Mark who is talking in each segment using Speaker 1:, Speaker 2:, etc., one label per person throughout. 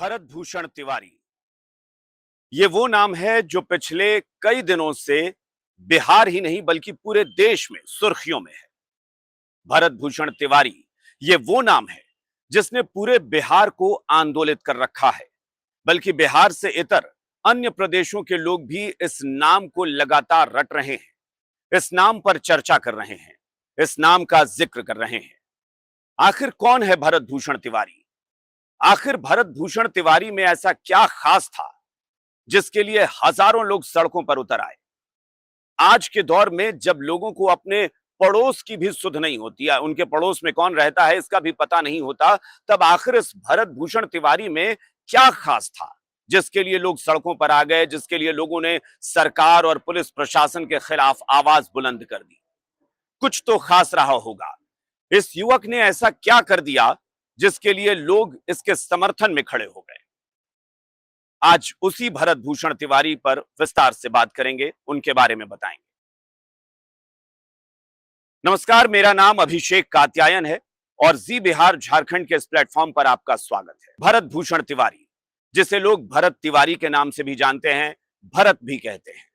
Speaker 1: भरत भूषण तिवारी ये वो नाम है जो पिछले कई दिनों से बिहार ही नहीं बल्कि पूरे देश में सुर्खियों में है। भरत भूषण तिवारी ये वो नाम है जिसने पूरे बिहार को आंदोलित कर रखा है। बल्कि बिहार से इतर अन्य प्रदेशों के लोग भी इस नाम को लगातार रट रहे हैं, इस नाम पर चर्चा कर रहे हैं, इस नाम का जिक्र कर रहे हैं। आखिर कौन है भरत भूषण तिवारी? आखिर भरत भूषण तिवारी में ऐसा क्या खास था जिसके लिए हजारों लोग सड़कों पर उतर आए? आज के दौर में जब लोगों को अपने पड़ोस की भी सुध नहीं होती है, उनके पड़ोस में कौन रहता है इसका भी पता नहीं होता, तब आखिर इस भरत भूषण तिवारी में क्या खास था जिसके लिए लोग सड़कों पर आ गए, जिसके लिए लोगों ने सरकार और पुलिस प्रशासन के खिलाफ आवाज बुलंद कर दी? कुछ तो खास रहा होगा। इस युवक ने ऐसा क्या कर दिया जिसके लिए लोग इसके समर्थन में खड़े हो गए? आज उसी भरत भूषण तिवारी पर विस्तार से बात करेंगे, उनके बारे में बताएंगे। नमस्कार, मेरा नाम अभिषेक कात्यायन है और जी बिहार झारखंड के इस प्लेटफॉर्म पर आपका स्वागत है। भरत भूषण तिवारी, जिसे लोग भरत तिवारी के नाम से भी जानते हैं, भरत भी कहते हैं।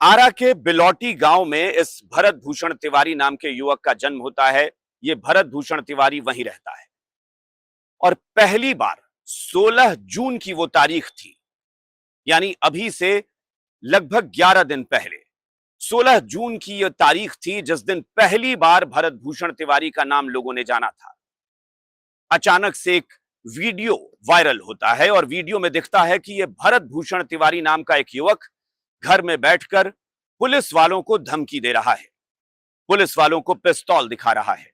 Speaker 1: आरा के बिलौटी गांव में इस भरत भूषण तिवारी नाम के युवक का जन्म होता है। यह भरत भूषण तिवारी वहीं रहता है और पहली बार 16 जून की वो तारीख थी, यानी अभी से लगभग 11 दिन पहले 16 जून की यह तारीख थी जिस दिन पहली बार भरत भूषण तिवारी का नाम लोगों ने जाना था। अचानक से एक वीडियो वायरल होता है और वीडियो में दिखता है कि यह भरत भूषण तिवारी नाम का एक युवक घर में बैठकर पुलिस वालों को धमकी दे रहा है, पुलिस वालों को पिस्तौल दिखा रहा है,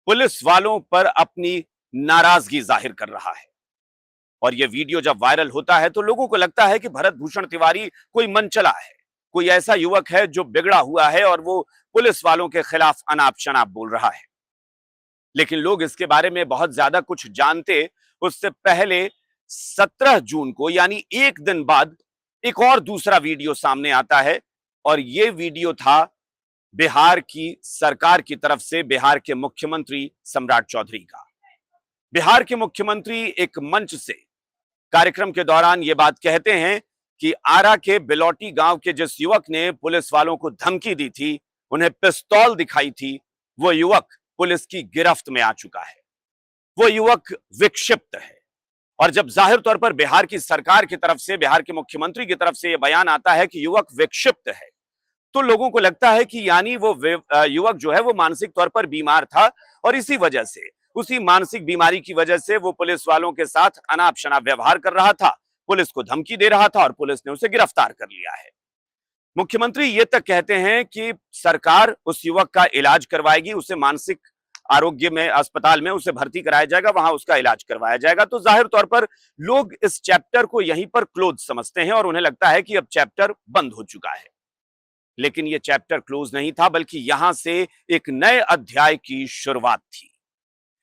Speaker 1: पुलिस वालों पर अपनी नाराजगी जाहिर कर रहा है। और यह वीडियो जब वायरल होता है तो लोगों को लगता है कि भरत भूषण तिवारी कोई मनचला है, कोई ऐसा युवक है जो बिगड़ा हुआ है और वो पुलिस वालों के खिलाफ अनाप शनाप बोल रहा है। लेकिन लोग इसके बारे में बहुत ज्यादा कुछ जानते उससे पहले 17 जून को, यानी एक दिन बाद, एक और दूसरा वीडियो सामने आता है और यह वीडियो था बिहार की सरकार की तरफ से बिहार के मुख्यमंत्री सम्राट चौधरी का। बिहार के मुख्यमंत्री एक मंच से कार्यक्रम के दौरान यह बात कहते हैं कि आरा के बिलौटी गांव के जिस युवक ने पुलिस वालों को धमकी दी थी, उन्हें पिस्तौल दिखाई थी, वो युवक पुलिस की गिरफ्त में आ चुका है। वो युवक विक्षिप्त है। और जब जाहिर तौर पर बिहार की सरकार की तरफ से, बिहार के मुख्यमंत्री की तरफ से यह बयान आता है कि युवक विक्षिप्त है, तो लोगों को लगता है कि यानी वो युवक जो है वो मानसिक तौर पर बीमार था और इसी वजह से, उसी मानसिक बीमारी की वजह से वो पुलिस वालों के साथ अनाप शनाप व्यवहार कर रहा था, पुलिस को धमकी दे रहा था और पुलिस ने उसे गिरफ्तार कर लिया है। मुख्यमंत्री ये तक कहते हैं कि सरकार उस युवक का इलाज करवाएगी, उसे मानसिक आरोग्य में अस्पताल में उसे भर्ती कराया जाएगा, वहां उसका इलाज करवाया जाएगा। तो जाहिर तौर पर लोग इस चैप्टर को यहीं पर क्लोज समझते हैं और उन्हें लगता है कि अब चैप्टर बंद हो चुका है। लेकिन यह चैप्टर क्लोज नहीं था, बल्कि यहां से एक नए अध्याय की शुरुआत थी,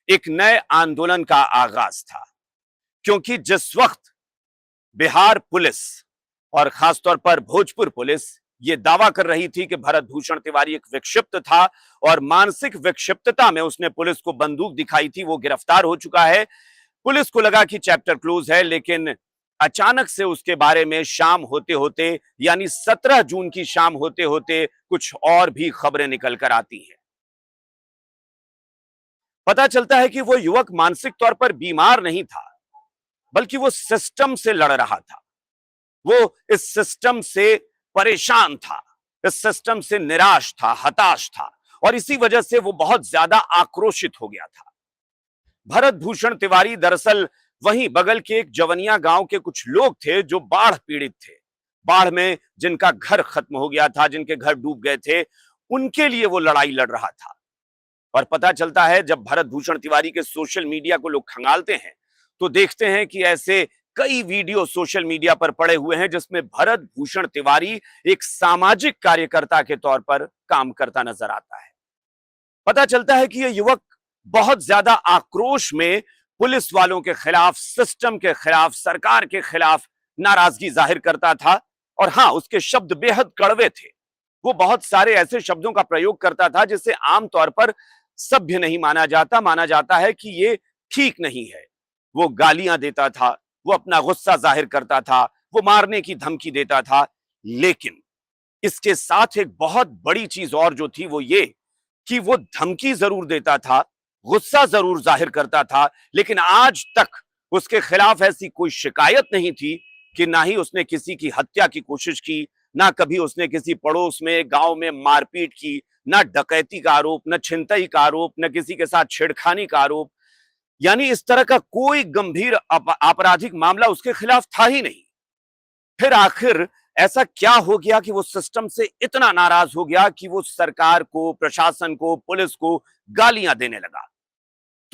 Speaker 1: एक नए आंदोलन का आगाज था। क्योंकि जिस वक्त बिहार पुलिस और खासतौर पर भोजपुर पुलिस यह दावा कर रही थी कि भरत भूषण तिवारी एक विक्षिप्त था और मानसिक विक्षिप्तता में उसने पुलिस को बंदूक दिखाई थी, वो गिरफ्तार हो चुका है, पुलिस को लगा कि चैप्टर क्लोज है। लेकिन अचानक से उसके बारे में शाम होते होते, यानी 17 जून की शाम होते होते, कुछ और भी खबरें निकल कर आती हैं। पता चलता है कि वो युवक मानसिक तौर पर बीमार नहीं था, बल्कि वो सिस्टम से लड़ रहा था। वो इस सिस्टम से परेशान था, इस सिस्टम से निराश था, हताश था और इसी वजह से वो बहुत ज्यादा आक्रोशित हो गया था। भरत भूषण तिवारी दरअसल वहीं बगल के एक जवनिया गांव के कुछ लोग थे जो बाढ़ पीड़ित थे, बाढ़ में जिनका घर खत्म हो गया था, जिनके घर डूब गए थे, उनके लिए वो लड़ाई लड़ रहा था। और पता चलता है जब भरत भूषण तिवारी के सोशल मीडिया को लोग खंगालते हैं तो देखते हैं कि ऐसे कई वीडियो सोशल मीडिया पर पड़े हुए हैं जिसमें भरत भूषण तिवारी एक सामाजिक कार्यकर्ता के तौर पर काम करता नजर आता है। पता चलता है कि यह युवक बहुत ज्यादा आक्रोश में पुलिस वालों के खिलाफ, सिस्टम के खिलाफ, सरकार के खिलाफ नाराजगी जाहिर करता था। और हां, उसके शब्द बेहद कड़वे थे। वो बहुत सारे ऐसे शब्दों का प्रयोग करता था जिसे आमतौर पर सभ्य नहीं माना जाता, माना जाता है कि ये ठीक नहीं है। वो गालियां देता था, वो अपना गुस्सा जाहिर करता था, वो मारने की धमकी देता था। लेकिन इसके साथ एक बहुत बड़ी चीज और जो थी वो ये कि वो धमकी जरूर देता था, गुस्सा जरूर जाहिर करता था, लेकिन आज तक उसके खिलाफ ऐसी कोई शिकायत नहीं थी कि ना ही उसने किसी की हत्या की कोशिश की, ना कभी उसने किसी पड़ोस में गांव में मारपीट की, ना डकैती का आरोप, ना छिनतई का आरोप, ना किसी के साथ छेड़खानी का आरोप। यानी इस तरह का कोई गंभीर आपराधिक मामला उसके खिलाफ था ही नहीं। फिर आखिर ऐसा क्या हो गया कि वो सिस्टम से इतना नाराज हो गया कि वो सरकार को, प्रशासन को, पुलिस को गालियां देने लगा?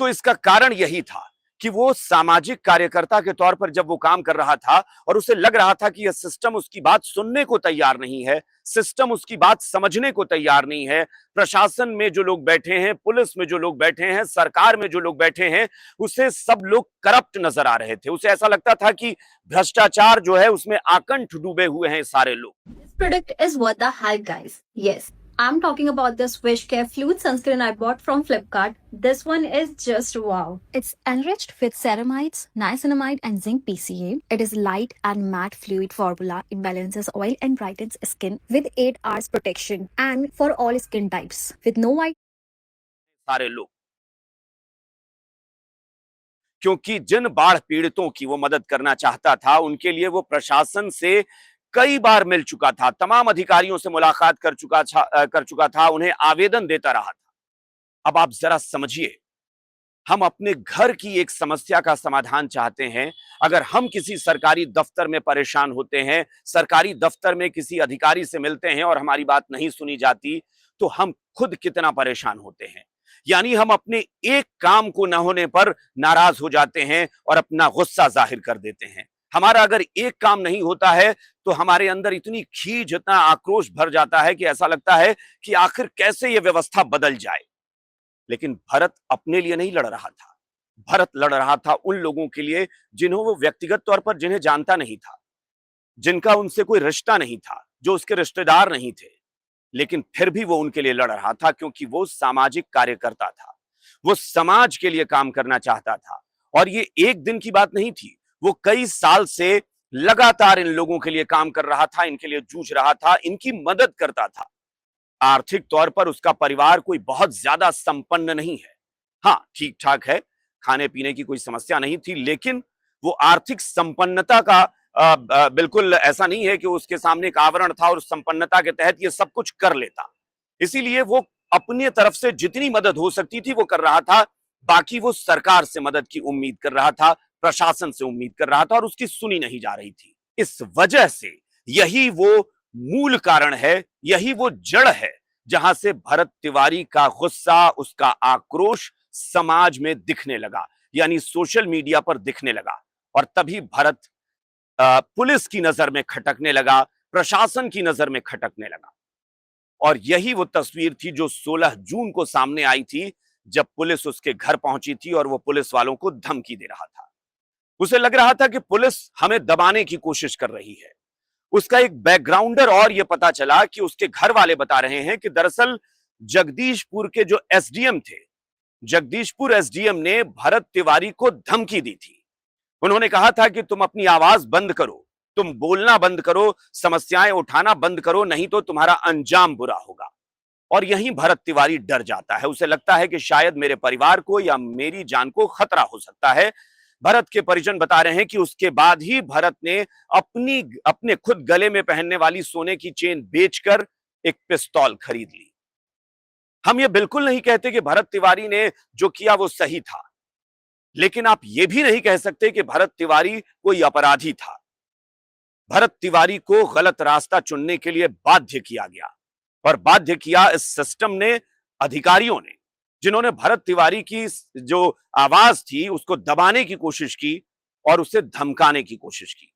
Speaker 1: तो इसका कारण यही था कि वो सामाजिक कार्यकर्ता के तौर पर जब वो काम कर रहा था और उसे लग रहा था कि यह सिस्टम उसकी बात सुनने को तैयार नहीं है, सिस्टम उसकी बात समझने को तैयार नहीं है, प्रशासन में जो लोग बैठे हैं, पुलिस में जो लोग बैठे हैं, सरकार में जो लोग बैठे हैं, उसे सब लोग करप्ट नजर आ रहे थे। उसे ऐसा लगता था कि भ्रष्टाचार जो है उसमें आकंठ डूबे हुए हैं सारे लोग।
Speaker 2: This product is worth the hype, guys. Yes, I'm talking about this Wish Care Fluid sunscreen I bought from Flipkart. This one is just wow. It's enriched with ceramides, niacinamide, and zinc PCA. It is light and matte fluid formula. It balances oil and brightens skin with 8 hours protection and for all skin types with no white.
Speaker 1: सारे लोग, क्योंकि जिन बाढ़ पीड़ितों की वो मदद करना चाहता था उनके लिए वो प्रशासन से कई बार मिल चुका था, तमाम अधिकारियों से मुलाकात कर चुका था, उन्हें आवेदन देता रहा था। अब आप जरा समझिए, हम अपने घर की एक समस्या का समाधान चाहते हैं, अगर हम किसी सरकारी दफ्तर में परेशान होते हैं, सरकारी दफ्तर में किसी अधिकारी से मिलते हैं और हमारी बात नहीं सुनी जाती, तो हम खुद कितना परेशान होते हैं। यानी हम अपने एक काम को न होने पर नाराज हो जाते हैं और अपना गुस्सा जाहिर कर देते हैं। हमारा अगर एक काम नहीं होता है तो हमारे अंदर इतनी खीज, इतना आक्रोश भर जाता है कि ऐसा लगता है कि आखिर कैसे यह व्यवस्था बदल जाए। लेकिन भरत अपने लिए नहीं लड़ रहा था, भरत लड़ रहा था उन लोगों के लिए जिन्हें वो व्यक्तिगत तौर पर जिन्हें जानता नहीं था, जिनका उनसे कोई रिश्ता नहीं था, जो उसके रिश्तेदार नहीं थे। लेकिन फिर भी वो उनके लिए लड़ रहा था क्योंकि वो सामाजिक कार्यकर्ता था, वो समाज के लिए काम करना चाहता था। और ये एक दिन की बात नहीं थी, वो कई साल से लगातार इन लोगों के लिए काम कर रहा था, इनके लिए जूझ रहा था, इनकी मदद करता था। आर्थिक तौर पर उसका परिवार कोई बहुत ज्यादा संपन्न नहीं है, हाँ ठीक ठाक है, खाने पीने की कोई समस्या नहीं थी, लेकिन वो आर्थिक संपन्नता का बिल्कुल ऐसा नहीं है कि उसके सामने एक आवरण था और उस संपन्नता के तहत ये सब कुछ कर लेता। इसीलिए वो अपनी तरफ से जितनी मदद हो सकती थी वो कर रहा था, बाकी वो सरकार से मदद की उम्मीद कर रहा था, प्रशासन से उम्मीद कर रहा था और उसकी सुनी नहीं जा रही थी। इस वजह से यही वो मूल कारण है, यही वो जड़ है जहां से भरत तिवारी का गुस्सा, उसका आक्रोश समाज में दिखने लगा, यानी सोशल मीडिया पर दिखने लगा। और तभी भरत पुलिस की नजर में खटकने लगा, प्रशासन की नजर में खटकने लगा। और यही वो तस्वीर थी जो 16 जून को सामने आई थी, जब पुलिस उसके घर पहुंची थी और वो पुलिस वालों को धमकी दे रहा था। उसे लग रहा था कि पुलिस हमें दबाने की कोशिश कर रही है। उसका एक बैकग्राउंडर और यह पता चला कि उसके घर वाले बता रहे हैं कि दरअसल जगदीशपुर के जो एसडीएम थे, जगदीशपुर एसडीएम ने भरत तिवारी को धमकी दी थी। उन्होंने कहा था कि तुम अपनी आवाज बंद करो, तुम बोलना बंद करो, समस्याएं उठाना बंद करो, नहीं तो तुम्हारा अंजाम बुरा होगा। और यहीं भरत तिवारी डर जाता है, उसे लगता है कि शायद मेरे परिवार को या मेरी जान को खतरा हो सकता है। भरत के परिजन बता रहे हैं कि उसके बाद ही भरत ने अपने खुद गले में पहनने वाली सोने की चेन बेचकर एक पिस्तौल खरीद ली। हम ये बिल्कुल नहीं कहते कि भरत तिवारी ने जो किया वो सही था, लेकिन आप ये भी नहीं कह सकते कि भरत तिवारी कोई अपराधी था। भरत तिवारी को गलत रास्ता चुनने के लिए बाध्य किया गया, और बाध्य किया इस सिस्टम ने, अधिकारियों ने, जिन्होंने भरत तिवारी की जो आवाज थी उसको दबाने की कोशिश की और उसे धमकाने की कोशिश की।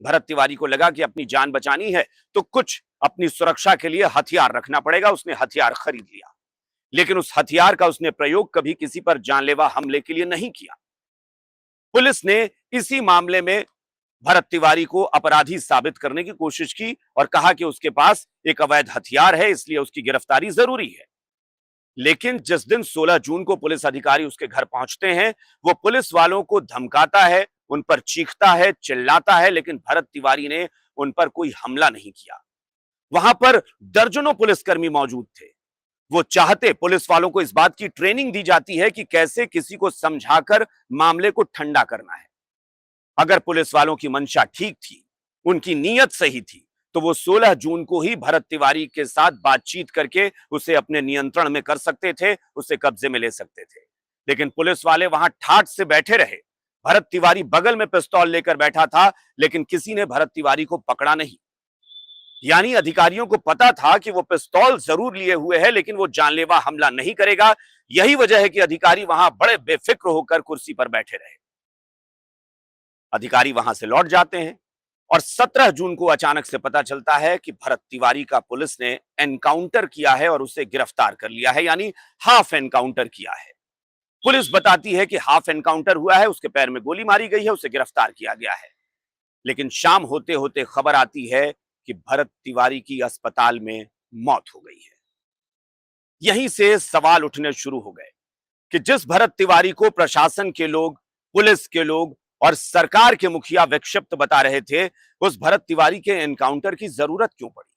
Speaker 1: भरत तिवारी को लगा कि अपनी जान बचानी है तो कुछ अपनी सुरक्षा के लिए हथियार रखना पड़ेगा। उसने हथियार खरीद लिया, लेकिन उस हथियार का उसने प्रयोग कभी किसी पर जानलेवा हमले के लिए नहीं किया। पुलिस ने इसी मामले में भरत तिवारी को अपराधी साबित करने की कोशिश की और कहा कि उसके पास एक अवैध हथियार है, इसलिए उसकी गिरफ्तारी जरूरी है। लेकिन जिस दिन 16 जून को पुलिस अधिकारी उसके घर पहुंचते हैं, वो पुलिस वालों को धमकाता है, उन पर चीखता है, चिल्लाता है, लेकिन भरत तिवारी ने उन पर कोई हमला नहीं किया। वहां पर दर्जनों पुलिसकर्मी मौजूद थे। वो चाहते, पुलिस वालों को इस बात की ट्रेनिंग दी जाती है कि कैसे किसी को समझाकर मामले को ठंडा करना है। अगर पुलिस वालों की मंशा ठीक थी, उनकी नीयत सही थी, तो वो 16 जून को ही भरत तिवारी के साथ बातचीत करके उसे अपने नियंत्रण में कर सकते थे, उसे कब्जे में ले सकते थे। लेकिन पुलिस वाले वहां ठाठ से बैठे रहे। भरत तिवारी बगल में पिस्तौल लेकर बैठा था, लेकिन किसी ने भरत तिवारी को पकड़ा नहीं। यानी अधिकारियों को पता था कि वो पिस्तौल जरूर लिए हुए है, लेकिन वो जानलेवा हमला नहीं करेगा। यही वजह है कि अधिकारी वहां बड़े बेफिक्र होकर कुर्सी पर बैठे रहे। अधिकारी वहां से लौट जाते हैं और 17 जून को अचानक से पता चलता है कि भरत तिवारी का पुलिस ने एनकाउंटर किया है और उसे गिरफ्तार कर लिया है, यानी हाफ एनकाउंटर किया है। पुलिस बताती है कि हाफ एनकाउंटर हुआ है, उसके पैर में गोली मारी गई है, उसे गिरफ्तार किया गया है। लेकिन शाम होते होते खबर आती है कि भरत तिवारी की अस्पताल में मौत हो गई है। यहीं से सवाल उठने शुरू हो गए कि जिस भरत तिवारी को प्रशासन के लोग, पुलिस के लोग और सरकार के मुखिया विक्षिप्त बता रहे थे, उस भरत तिवारी के एनकाउंटर की जरूरत क्यों पड़ी?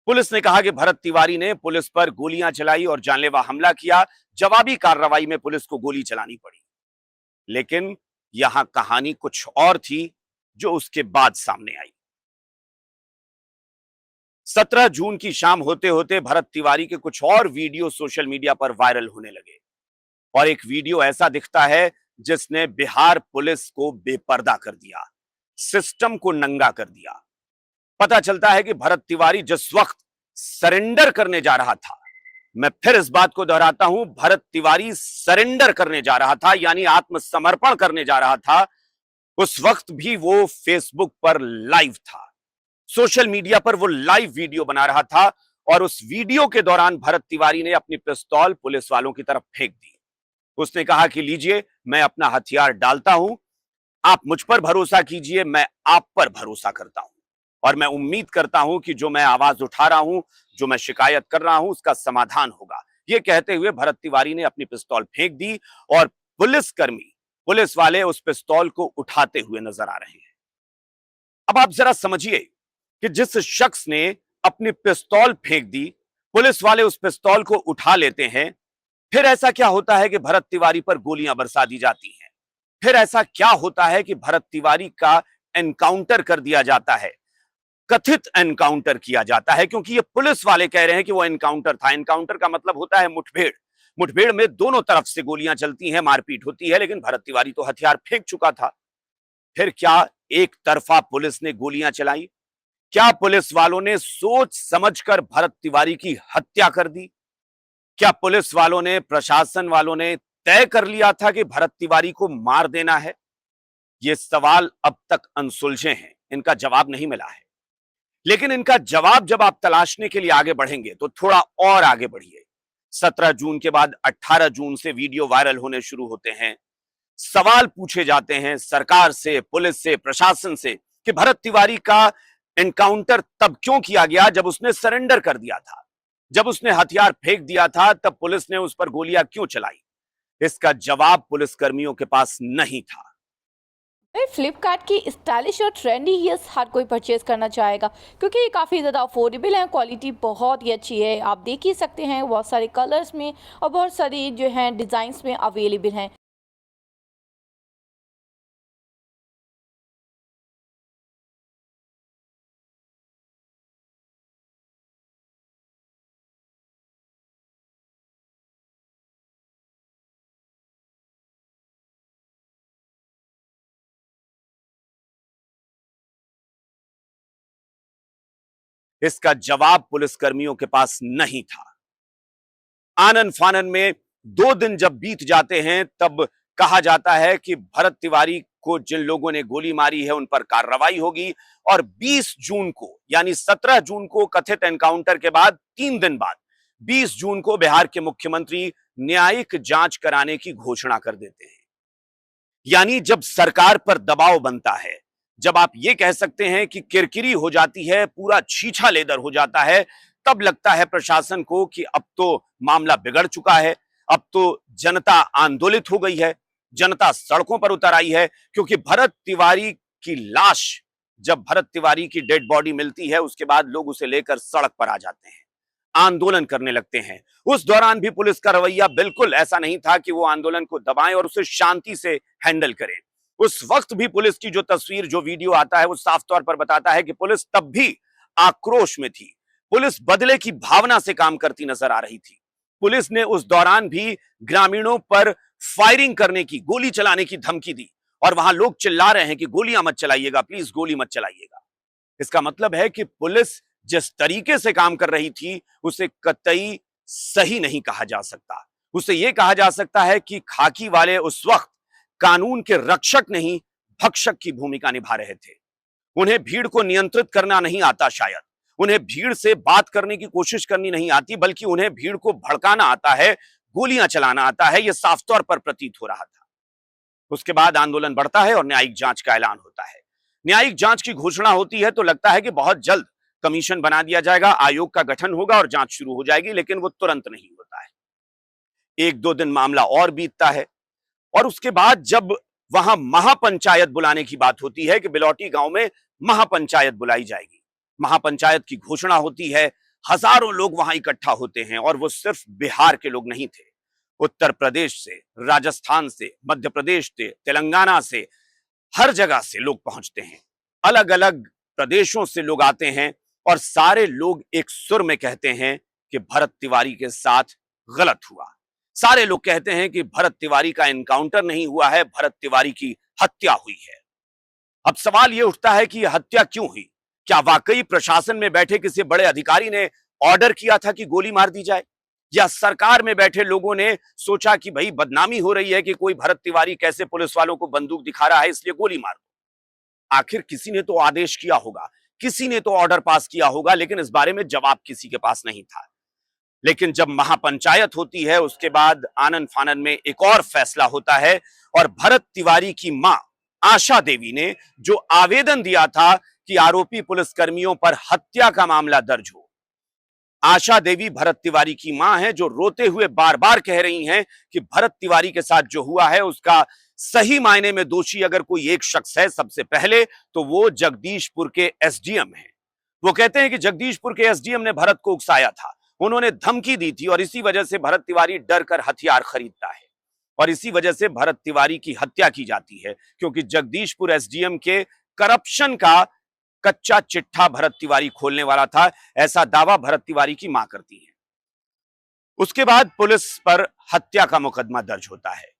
Speaker 1: पुलिस ने कहा कि भरत तिवारी ने पुलिस पर गोलियां चलाई और जानलेवा हमला किया। जवाबी कार्रवाई में पुलिस को गोली चलानी पड़ी। लेकिन यहां कहानी कुछ और थी, जो उसके बाद सामने आई। 17 जून की शाम होते होते भरत तिवारी के कुछ और वीडियो सोशल मीडिया पर वायरल होने लगे और एक वीडियो ऐसा दिखता है जिसने बिहार पुलिस को बेपर्दा कर दिया, सिस्टम को नंगा कर दिया। पता चलता है कि भरत तिवारी जिस वक्त सरेंडर करने जा रहा था, मैं फिर इस बात को दोहराता हूं, भरत तिवारी सरेंडर करने जा रहा था, यानी आत्मसमर्पण करने जा रहा था, उस वक्त भी वो फेसबुक पर लाइव था, सोशल मीडिया पर वो लाइव वीडियो बना रहा था। और उस वीडियो के दौरान भरत तिवारी ने अपनी पिस्तौल पुलिस वालों की तरफ फेंक दी। उसने कहा कि लीजिए, मैं अपना हथियार डालता हूं, आप मुझ पर भरोसा कीजिए, मैं आप पर भरोसा करता हूं और मैं उम्मीद करता हूं कि जो मैं आवाज उठा रहा हूं, जो मैं शिकायत कर रहा हूं, उसका समाधान होगा। यह कहते हुए भरत तिवारी ने अपनी पिस्तौल फेंक दी और पुलिसकर्मी, पुलिस वाले उस पिस्तौल को उठाते हुए नजर आ रहे हैं। अब आप जरा समझिए कि जिस शख्स ने अपनी पिस्तौल फेंक दी, पुलिस वाले उस पिस्तौल को उठा लेते हैं, फिर ऐसा क्या होता है कि भरत तिवारी पर गोलियां बरसा दी जाती हैं? फिर ऐसा क्या होता है कि भरत तिवारी का एनकाउंटर कर दिया जाता है? कथित एनकाउंटर किया जाता है, क्योंकि ये पुलिस वाले कह रहे हैं कि वो एनकाउंटर था। एनकाउंटर का मतलब होता है मुठभेड़। मुठभेड़ में दोनों तरफ से गोलियां चलती हैं, मारपीट होती है, लेकिन भरत तिवारी तो हथियार फेंक चुका था। फिर क्या एक तरफा पुलिस ने गोलियां चलाई? क्या पुलिस वालों ने सोच समझकर भरत तिवारी की हत्या कर दी? क्या पुलिस वालों ने, प्रशासन वालों ने तय कर लिया था कि भरत तिवारी को मार देना है? ये सवाल अब तक अनसुलझे हैं, इनका जवाब नहीं मिला है। लेकिन इनका जवाब जब आप तलाशने के लिए आगे बढ़ेंगे तो थोड़ा और आगे बढ़िए। 17 जून के बाद 18 जून से वीडियो वायरल होने शुरू होते हैं। सवाल पूछे जाते हैं सरकार से, पुलिस से, प्रशासन से कि भरत तिवारी का एनकाउंटर तब क्यों किया गया जब उसने सरेंडर कर दिया था, जब उसने हथियार फेंक दिया था, तब पुलिस ने उस पर गोलियां क्यों चलाई? इसका जवाब पुलिसकर्मियों के पास नहीं था।
Speaker 3: फ्लिपकार्ट की स्टाइलिश और ट्रेंडी हील्स हर कोई परचेज करना चाहेगा, क्योंकि ये काफ़ी ज़्यादा अफोर्डेबल है, क्वालिटी बहुत ही अच्छी है। आप देख ही सकते हैं, बहुत सारे कलर्स में और बहुत सारी जो हैं डिज़ाइंस में अवेलेबल हैं।
Speaker 1: इसका जवाब पुलिसकर्मियों के पास नहीं था। आनन फानन में 2 दिन जब बीत जाते हैं, तब कहा जाता है कि भरत तिवारी को जिन लोगों ने गोली मारी है उन पर कार्रवाई होगी और 20 जून को, यानी 17 जून को कथित एनकाउंटर के बाद 3 दिन बाद 20 जून को बिहार के मुख्यमंत्री न्यायिक जांच कराने की घोषणा कर देते हैं। यानी जब सरकार पर दबाव बनता है, जब आप ये कह सकते हैं कि किरकिरी हो जाती है, पूरा छीछा लेदर हो जाता है, तब लगता है प्रशासन को कि अब तो मामला बिगड़ चुका है, अब तो जनता आंदोलित हो गई है, जनता सड़कों पर उतर आई है, क्योंकि भरत तिवारी की लाश, जब भरत तिवारी की डेड बॉडी मिलती है उसके बाद लोग उसे लेकर सड़क पर आ जाते हैं, आंदोलन करने लगते हैं। उस दौरान भी पुलिस का रवैया बिल्कुल ऐसा नहीं था कि वो आंदोलन को दबाएं और उसे शांति से हैंडल करें। उस वक्त भी पुलिस की जो तस्वीर, जो वीडियो आता है, वो साफ तौर पर बताता है कि पुलिस तब भी आक्रोश में थी। पुलिस बदले की भावना से काम करती नजर आ रही थी। पुलिस ने उस दौरान भी ग्रामीणों पर फायरिंग करने की, गोली चलाने की धमकी दी और वहां लोग चिल्ला रहे हैं कि गोलियां मत चलाइएगा, प्लीज गोली मत चलाइएगा। इसका मतलब है कि पुलिस जिस तरीके से काम कर रही थी उसे कतई सही नहीं कहा जा सकता। उसे यह कहा जा सकता है कि खाकी वाले उस वक्त कानून के रक्षक नहीं, भक्षक की भूमिका निभा रहे थे। उन्हें भीड़ को नियंत्रित करना नहीं आता, शायद उन्हें भीड़ से बात करने की कोशिश करनी नहीं आती, बल्कि उन्हें भीड़ को भड़काना आता है, गोलियां चलाना आता है। यह साफ तौर पर प्रतीत हो रहा था। उसके बाद आंदोलन बढ़ता है और न्यायिक जांच का ऐलान होता है। न्यायिक जांच की घोषणा होती है तो लगता है कि बहुत जल्द कमीशन बना दिया जाएगा, आयोग का गठन होगा और जांच शुरू हो जाएगी, लेकिन वो तुरंत नहीं होता है। एक दो दिन मामला और बीतता है और उसके बाद जब वहां महापंचायत बुलाने की बात होती है कि बिलौटी गांव में महापंचायत बुलाई जाएगी, महापंचायत की घोषणा होती है, हजारों लोग वहां इकट्ठा होते हैं और वो सिर्फ बिहार के लोग नहीं थे, उत्तर प्रदेश से, राजस्थान से, मध्य प्रदेश से, तेलंगाना से, हर जगह से लोग पहुंचते हैं। अलग अलग प्रदेशों से लोग आते हैं और सारे लोग एक सुर में कहते हैं कि भरत तिवारी के साथ गलत हुआ। सारे लोग कहते हैं कि भरत तिवारी का एनकाउंटर नहीं हुआ है, भरत तिवारी की हत्या हुई है। अब सवाल यह उठता है कि यह हत्या क्यों हुई? क्या वाकई प्रशासन में बैठे किसी बड़े अधिकारी ने ऑर्डर किया था कि गोली मार दी जाए, या सरकार में बैठे लोगों ने सोचा कि भाई बदनामी हो रही है कि कोई भरत तिवारी कैसे पुलिस वालों को बंदूक दिखा रहा है, इसलिए गोली मार दो। आखिर किसी ने तो आदेश किया होगा, किसी ने तो ऑर्डर पास किया होगा, लेकिन इस बारे में जवाब किसी के पास नहीं था। लेकिन जब महापंचायत होती है उसके बाद आनन फानन में एक और फैसला होता है और भरत तिवारी की मां आशा देवी ने जो आवेदन दिया था कि आरोपी पुलिसकर्मियों पर हत्या का मामला दर्ज हो। आशा देवी भरत तिवारी की मां है, जो रोते हुए बार बार कह रही हैं कि भरत तिवारी के साथ जो हुआ है उसका सही मायने में दोषी अगर कोई एक शख्स है सबसे पहले तो वो जगदीशपुर के एसडीएम हैं। वो कहते हैं कि जगदीशपुर के एसडीएम ने भरत को उकसाया था, उन्होंने धमकी दी थी और इसी वजह से भरत तिवारी डर कर हथियार खरीदता है और इसी वजह से भरत तिवारी की हत्या की जाती है, क्योंकि जगदीशपुर एसडीएम के करप्शन का कच्चा चिट्ठा भरत तिवारी खोलने वाला था, ऐसा दावा भरत तिवारी की मां करती है। उसके बाद पुलिस पर हत्या का मुकदमा दर्ज होता है।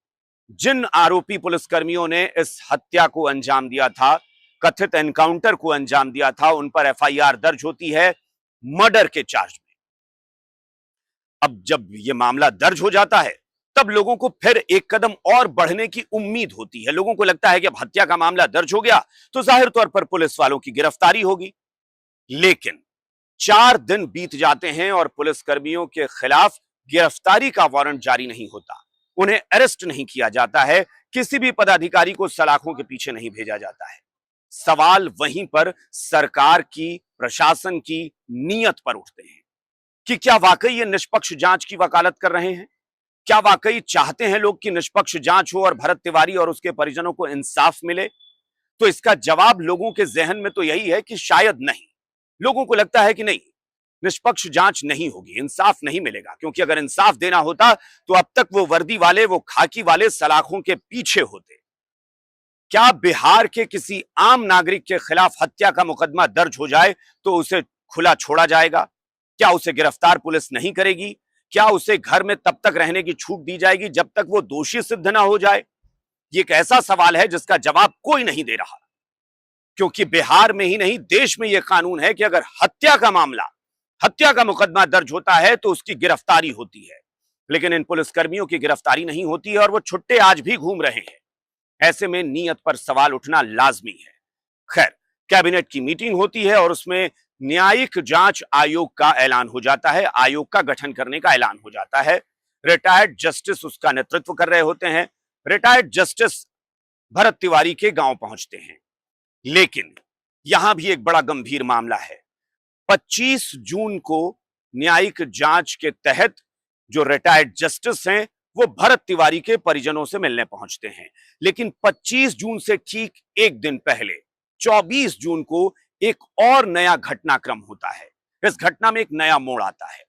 Speaker 1: जिन आरोपी पुलिसकर्मियों ने इस हत्या को अंजाम दिया था, कथित एनकाउंटर को अंजाम दिया था, उन पर एफआईआर दर्ज होती है मर्डर के चार्ज में। अब जब यह मामला दर्ज हो जाता है तब लोगों को फिर एक कदम और बढ़ने की उम्मीद होती है। लोगों को लगता है कि अब हत्या का मामला दर्ज हो गया तो जाहिर तौर पर पुलिस वालों की गिरफ्तारी होगी। लेकिन 4 दिन बीत जाते हैं और पुलिसकर्मियों के खिलाफ गिरफ्तारी का वारंट जारी नहीं होता, उन्हें अरेस्ट नहीं किया जाता है, किसी भी पदाधिकारी को सलाखों के पीछे नहीं भेजा जाता है। सवाल वहीं पर सरकार की, प्रशासन की नीयत पर उठते हैं कि क्या वाकई ये निष्पक्ष जांच की वकालत कर रहे हैं? क्या वाकई चाहते हैं लोग कि निष्पक्ष जांच हो और भरत तिवारी और उसके परिजनों को इंसाफ मिले? तो इसका जवाब लोगों के जहन में तो यही है कि शायद नहीं। लोगों को लगता है कि नहीं, निष्पक्ष जांच नहीं होगी, इंसाफ नहीं मिलेगा, क्योंकि अगर इंसाफ देना होता तो अब तक वो वर्दी वाले, वो खाकी वाले सलाखों के पीछे होते। क्या बिहार के किसी आम नागरिक के खिलाफ हत्या का मुकदमा दर्ज हो जाए तो उसे खुला छोड़ा जाएगा? क्या उसे गिरफ्तार पुलिस नहीं करेगी? क्या उसे घर में तब तक रहने की छूट दी जाएगी जब तक वो दोषी सिद्ध ना हो जाए? ये एक ऐसा सवाल है जिसका जवाब कोई नहीं दे रहा, क्योंकि बिहार में ही नहीं देश में यह कानून है कि अगर हत्या का मामला, हत्या का मुकदमा दर्ज होता है तो उसकी गिरफ्तारी होती है। लेकिन इन पुलिसकर्मियों की गिरफ्तारी नहीं होती है और वो छुट्टे आज भी घूम रहे हैं। ऐसे में नीयत पर सवाल उठना लाजमी है। खैर, कैबिनेट की मीटिंग होती है और उसमें न्यायिक जांच आयोग का ऐलान हो जाता है, आयोग का गठन करने का ऐलान हो जाता है। रिटायर्ड जस्टिस उसका नेतृत्व कर रहे होते हैं। रिटायर्ड जस्टिस भरत तिवारी के गांव पहुंचते हैं। लेकिन यहां भी एक बड़ा गंभीर मामला है। 25 जून को न्यायिक जांच के तहत जो रिटायर्ड जस्टिस हैं वो भरत तिवारी के परिजनों से मिलने पहुंचते हैं। लेकिन 25 जून से ठीक एक दिन पहले 24 जून को एक और नया घटनाक्रम होता है। इस घटना में एक नया मोड़ आता है।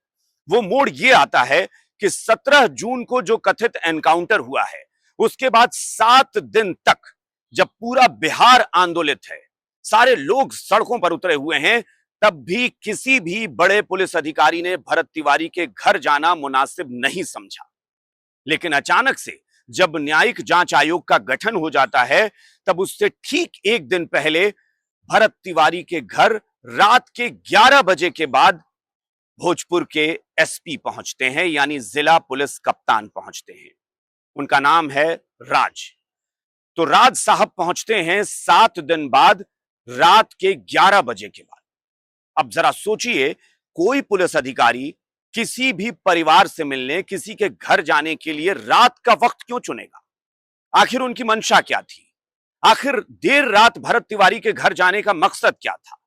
Speaker 1: वो मोड़ ये आता है कि 17 जून को जो कथित एनकाउंटर हुआ है उसके बाद 7 दिन तक जब पूरा बिहार आंदोलित है, सारे लोग सड़कों पर उतरे हुए हैं, तब भी किसी भी बड़े पुलिस अधिकारी ने भरत तिवारी के घर जाना मुनासिब नहीं समझा। लेकिन अचानक से जब न्यायिक जांच आयोग का गठन हो जाता है, तब उससे ठीक एक दिन पहले भरत तिवारी के घर रात के 11 बजे के बाद भोजपुर के एसपी पहुंचते हैं, यानी जिला पुलिस कप्तान पहुंचते हैं। उनका नाम है राज। तो राज साहब पहुंचते हैं 7 दिन बाद रात के 11 बजे के बाद। अब जरा सोचिए, कोई पुलिस अधिकारी किसी भी परिवार से मिलने, किसी के घर जाने के लिए रात का वक्त क्यों चुनेगा? आखिर उनकी मंशा क्या थी? आखिर देर रात भरत तिवारी के घर जाने का मकसद क्या था?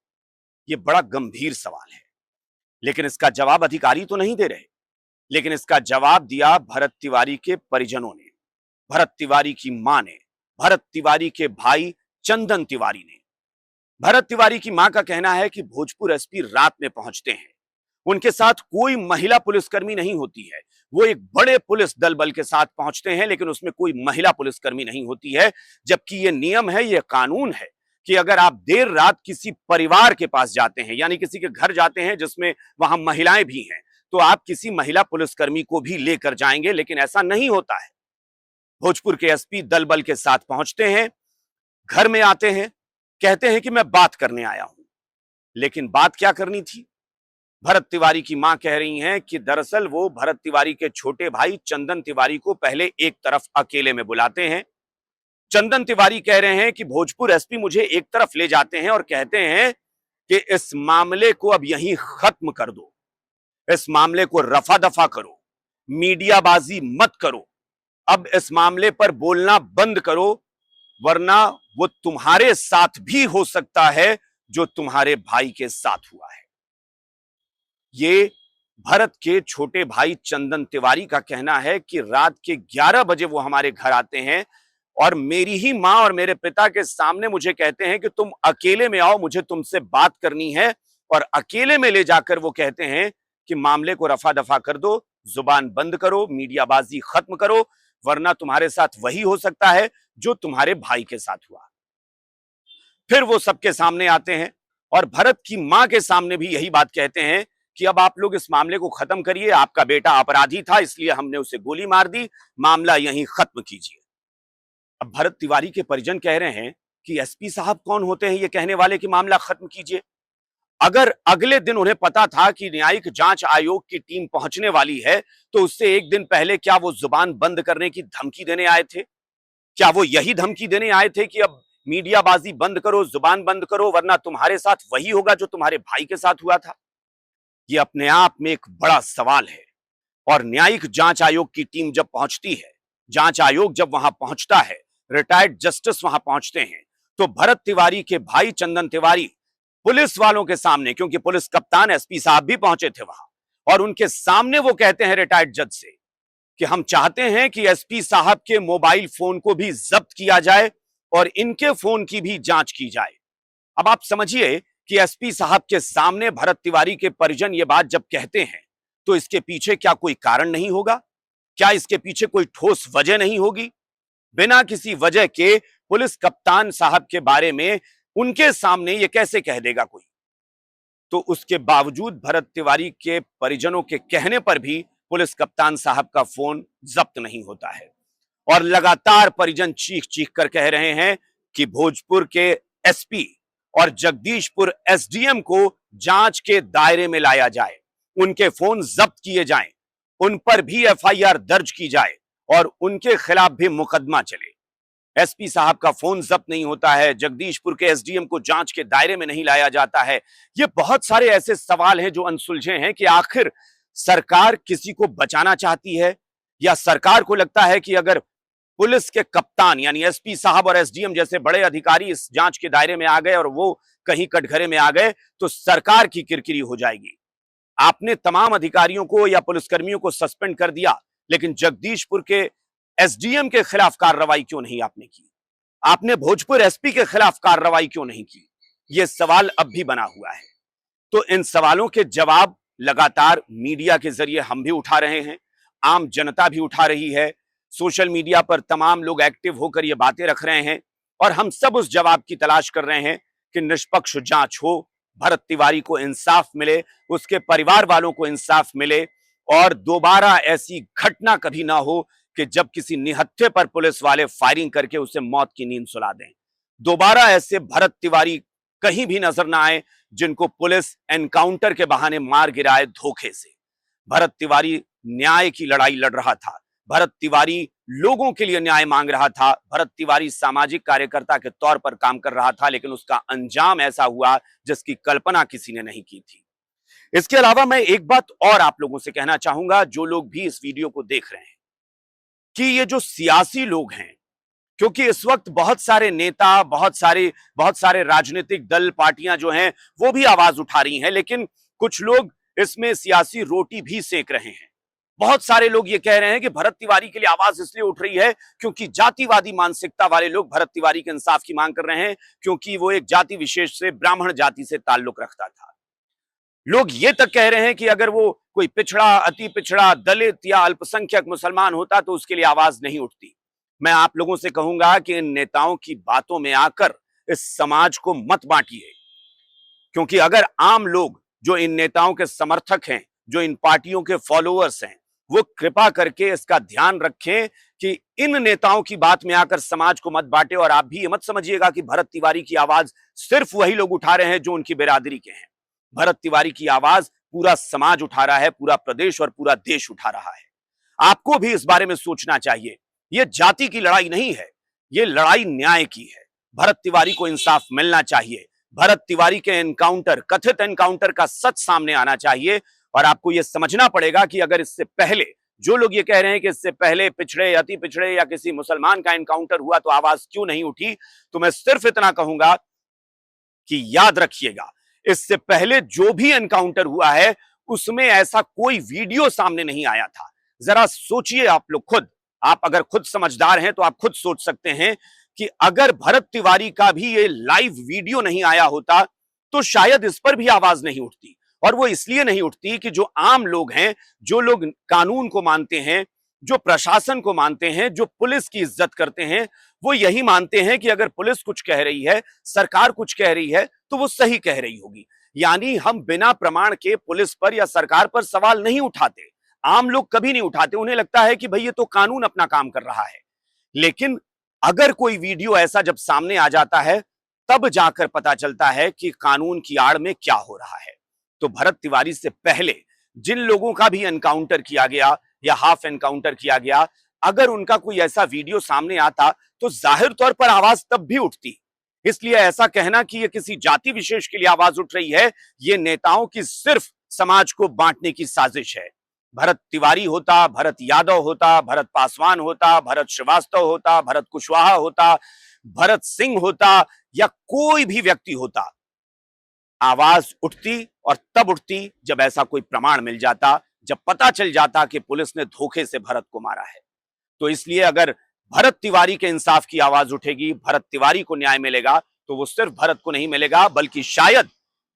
Speaker 1: यह बड़ा गंभीर सवाल है। लेकिन इसका जवाब अधिकारी तो नहीं दे रहे, लेकिन इसका जवाब दिया भरत तिवारी के परिजनों ने, भरत तिवारी की मां ने, भरत तिवारी के भाई चंदन तिवारी ने। भरत तिवारी की मां का कहना है कि भोजपुर एसपी रात में पहुंचते हैं, उनके साथ कोई महिला पुलिसकर्मी नहीं होती है। वो एक बड़े पुलिस दल बल के साथ पहुंचते हैं, लेकिन उसमें कोई महिला पुलिसकर्मी नहीं होती है, जबकि यह नियम है, यह कानून है कि अगर आप देर रात किसी परिवार के पास जाते हैं, यानी किसी के घर जाते हैं जिसमें वहां महिलाएं भी हैं, तो आप किसी महिला पुलिसकर्मी को भी लेकर जाएंगे। लेकिन ऐसा नहीं होता है। भोजपुर के एसपी दल बल के साथ पहुंचते हैं, घर में आते हैं, कहते हैं कि मैं बात करने आया हूं। लेकिन बात क्या करनी थी? भरत तिवारी की मां कह रही हैं कि दरअसल वो भरत तिवारी के छोटे भाई चंदन तिवारी को पहले एक तरफ अकेले में बुलाते हैं। चंदन तिवारी कह रहे हैं कि भोजपुर एसपी मुझे एक तरफ ले जाते हैं और कहते हैं कि इस मामले को अब यहीं खत्म कर दो, इस मामले को रफा दफा करो, मीडियाबाजी मत करो, अब इस मामले पर बोलना बंद करो, वरना वो तुम्हारे साथ भी हो सकता है जो तुम्हारे भाई के साथ हुआ है। ये भरत के छोटे भाई चंदन तिवारी का कहना है कि रात के 11 बजे वो हमारे घर आते हैं और मेरी ही मां और मेरे पिता के सामने मुझे कहते हैं कि तुम अकेले में आओ, मुझे तुमसे बात करनी है। और अकेले में ले जाकर वो कहते हैं कि मामले को रफा दफा कर दो, जुबान बंद करो, मीडियाबाजी खत्म करो, वरना तुम्हारे साथ वही हो सकता है जो तुम्हारे भाई के साथ हुआ। फिर वो सबके सामने आते हैं और भरत की मां के सामने भी यही बात कहते हैं कि अब आप लोग इस मामले को खत्म करिए, आपका बेटा अपराधी था इसलिए हमने उसे गोली मार दी, मामला यहीं खत्म कीजिए। अब भरत तिवारी के परिजन कह रहे हैं कि एसपी साहब कौन होते हैं ये कहने वाले कि मामला खत्म कीजिए? अगर अगले दिन उन्हें पता था कि न्यायिक जांच आयोग की टीम पहुंचने वाली है, तो उससे एक दिन पहले क्या वो जुबान बंद करने की धमकी देने आए थे? क्या वो यही धमकी देने आए थे कि अब मीडियाबाजी बंद करो, जुबान बंद करो, वरना तुम्हारे साथ वही होगा जो तुम्हारे भाई के साथ हुआ था? ये अपने आप में एक बड़ा सवाल है। और न्यायिक जांच आयोग की टीम जब पहुंचती है, जांच आयोग जब वहां पहुंचता है, रिटायर्ड जस्टिस वहां पहुंचते हैं, तो भरत तिवारी के भाई चंदन तिवारी पुलिस वालों के सामने, क्योंकि पुलिस कप्तान एसपी साहब भी पहुंचे थे वहां, और उनके सामने वो कहते हैं रिटायर्ड जज से कि हम चाहते हैं कि एसपी साहब के मोबाइल फोन को भी जब्त किया जाए और इनके फोन की भी जांच की जाए। अब आप समझिए कि एसपी साहब के सामने भरत तिवारी के परिजन ये बात जब कहते हैं, तो इसके पीछे क्या कोई कारण नहीं होगा? क्या इसके पीछे कोई ठोस वजह नहीं होगी? बिना किसी वजह के पुलिस कप्तान साहब के बारे में उनके सामने ये कैसे कह देगा कोई? तो उसके बावजूद भरत तिवारी के परिजनों के कहने पर भी पुलिस कप्तान साहब का फोन जब्त नहीं होता है। और लगातार परिजन चीख चीख कर कह रहे हैं कि भोजपुर के एसपी और जगदीशपुर एसडीएम को जांच के दायरे में लाया जाए, उनके फोन जब्त किए जाएं, उन पर भी एफआईआर दर्ज की जाए और उनके खिलाफ भी मुकदमा चले। एसपी साहब का फोन जब्त नहीं होता है, जगदीशपुर के एसडीएम को जांच के दायरे में नहीं लाया जाता है। ये बहुत सारे ऐसे सवाल हैं जो अनसुलझे हैं कि आखिर सरकार किसी को बचाना चाहती है, या सरकार को लगता है कि अगर पुलिस के कप्तान यानी एसपी साहब और एसडीएम जैसे बड़े अधिकारी इस जांच के दायरे में आ गए और वो कहीं कटघरे में आ गए तो सरकार की किरकिरी हो जाएगी। आपने तमाम अधिकारियों को या पुलिसकर्मियों को सस्पेंड कर दिया, लेकिन जगदीशपुर के एसडीएम के खिलाफ कार्रवाई क्यों नहीं आपने की? आपने भोजपुर एसपी के खिलाफ कार्रवाई क्यों नहीं की? यह सवाल अब भी बना हुआ है। तो इन सवालों के जवाब लगातार मीडिया के जरिए हम भी उठा रहे हैं, आम जनता भी उठा रही है, सोशल मीडिया पर तमाम लोग एक्टिव होकर ये बातें रख रहे हैं और हम सब उस जवाब की तलाश कर रहे हैं कि निष्पक्ष जांच हो, भरत तिवारी को इंसाफ मिले, उसके परिवार वालों को इंसाफ मिले और दोबारा ऐसी घटना कभी ना हो कि जब किसी निहत्थे पर पुलिस वाले फायरिंग करके उसे मौत की नींद सुला दें। दोबारा ऐसे भरत तिवारी कहीं भी नजर ना आए जिनको पुलिस एनकाउंटर के बहाने मार गिराए धोखे से। भरत तिवारी न्याय की लड़ाई लड़ रहा था, भरत तिवारी लोगों के लिए न्याय मांग रहा था, भरत तिवारी सामाजिक कार्यकर्ता के तौर पर काम कर रहा था, लेकिन उसका अंजाम ऐसा हुआ जिसकी कल्पना किसी ने नहीं की थी। इसके अलावा मैं एक बात और आप लोगों से कहना चाहूंगा, जो लोग भी इस वीडियो को देख रहे हैं, कि ये जो सियासी लोग हैं, क्योंकि इस वक्त बहुत सारे नेता, बहुत सारे राजनीतिक दल, पार्टियां जो हैं वो भी आवाज उठा रही हैं, लेकिन कुछ लोग इसमें सियासी रोटी भी सेक रहे हैं। बहुत सारे लोग ये कह रहे हैं कि भरत तिवारी के लिए आवाज इसलिए उठ रही है क्योंकि जातिवादी मानसिकता वाले लोग भरत तिवारी के इंसाफ की मांग कर रहे हैं, क्योंकि वो एक जाति विशेष से, ब्राह्मण जाति से ताल्लुक रखता था। लोग ये तक कह रहे हैं कि अगर वो कोई पिछड़ा, अति पिछड़ा, दलित या अल्पसंख्यक मुसलमान होता तो उसके लिए आवाज नहीं उठती। मैं आप लोगों से कहूंगा कि इन नेताओं की बातों में आकर इस समाज को मत बांटिए, क्योंकि अगर आम लोग जो इन नेताओं के समर्थक हैं, जो इन पार्टियों के फॉलोअर्स हैं, वो कृपा करके इसका ध्यान रखें कि इन नेताओं की बात में आकर समाज को मत बांटे। और आप भी ये मत समझिएगा कि भरत तिवारी की आवाज सिर्फ वही लोग उठा रहे हैं जो उनकी बिरादरी के हैं। भरत तिवारी की आवाज पूरा समाज उठा रहा है, पूरा प्रदेश और पूरा देश उठा रहा है। आपको भी इस बारे में सोचना चाहिए। यह जाति की लड़ाई नहीं है, यह लड़ाई न्याय की है। भरत तिवारी को इंसाफ मिलना चाहिए। भरत तिवारी के एनकाउंटर, कथित एनकाउंटर का सच सामने आना चाहिए। और आपको यह समझना पड़ेगा कि अगर इससे पहले, जो लोग ये कह रहे हैं कि इससे पहले पिछड़े, अति पिछड़े या किसी मुसलमान का एनकाउंटर हुआ तो आवाज क्यों नहीं उठी, तो मैं सिर्फ इतना कहूंगा कि याद रखिएगा, इससे पहले जो भी एनकाउंटर हुआ है उसमें ऐसा कोई वीडियो सामने नहीं आया था। जरा सोचिए आप लोग खुद, आप अगर खुद समझदार हैं तो आप खुद सोच सकते हैं कि अगर भरत तिवारी का भी ये लाइव वीडियो नहीं आया होता तो शायद इस पर भी आवाज नहीं उठती। और वो इसलिए नहीं उठती कि जो आम लोग हैं, जो लोग कानून को मानते हैं, जो प्रशासन को मानते हैं, जो पुलिस की इज्जत करते हैं, वो यही मानते हैं कि अगर पुलिस कुछ कह रही है, सरकार कुछ कह रही है तो वो सही कह रही होगी। यानी हम बिना प्रमाण के पुलिस पर या सरकार पर सवाल नहीं उठाते। आम लोग कभी नहीं उठाते, उन्हें लगता है कि भाई ये तो कानून अपना काम कर रहा है। लेकिन अगर कोई वीडियो ऐसा जब सामने आ जाता है तब जाकर पता चलता है कि कानून की आड़ में क्या हो रहा है। तो भरत तिवारी से पहले जिन लोगों का भी एनकाउंटर किया गया या हाफ एनकाउंटर किया गया, अगर उनका कोई ऐसा वीडियो सामने आता तो जाहिर तौर पर आवाज तब भी उठती। इसलिए ऐसा कहना कि ये किसी जाति विशेष के लिए आवाज उठ रही है, ये नेताओं की सिर्फ समाज को बांटने की साजिश है। भरत तिवारी होता, भरत यादव होता, भरत पासवान होता, भरत श्रीवास्तव होता, भरत कुशवाहा होता, भरत सिंह होता या कोई भी व्यक्ति होता, आवाज उठती और तब उठती जब ऐसा कोई प्रमाण मिल जाता, जब पता चल जाता कि पुलिस ने धोखे से भरत को मारा है। तो इसलिए अगर भरत तिवारी के इंसाफ की आवाज उठेगी, भरत तिवारी को न्याय मिलेगा, तो वो सिर्फ भरत को नहीं मिलेगा बल्कि शायद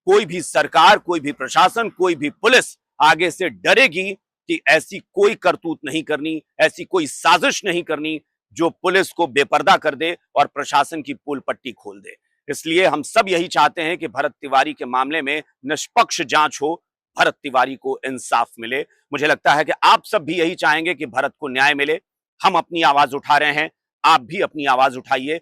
Speaker 1: कोई भी सरकार, कोई भी प्रशासन, कोई भी पुलिस आगे से डरेगी कि ऐसी कोई करतूत नहीं करनी, ऐसी कोई साजिश नहीं करनी जो पुलिस को बेपर्दा कर दे और प्रशासन की पोल पट्टी खोल दे। इसलिए हम सब यही चाहते हैं कि भरत तिवारी के मामले में निष्पक्ष जांच हो, भरत तिवारी को इंसाफ मिले। मुझे लगता है कि आप सब भी यही चाहेंगे कि भरत को न्याय मिले। हम अपनी आवाज उठा रहे हैं, आप भी अपनी आवाज उठाइए।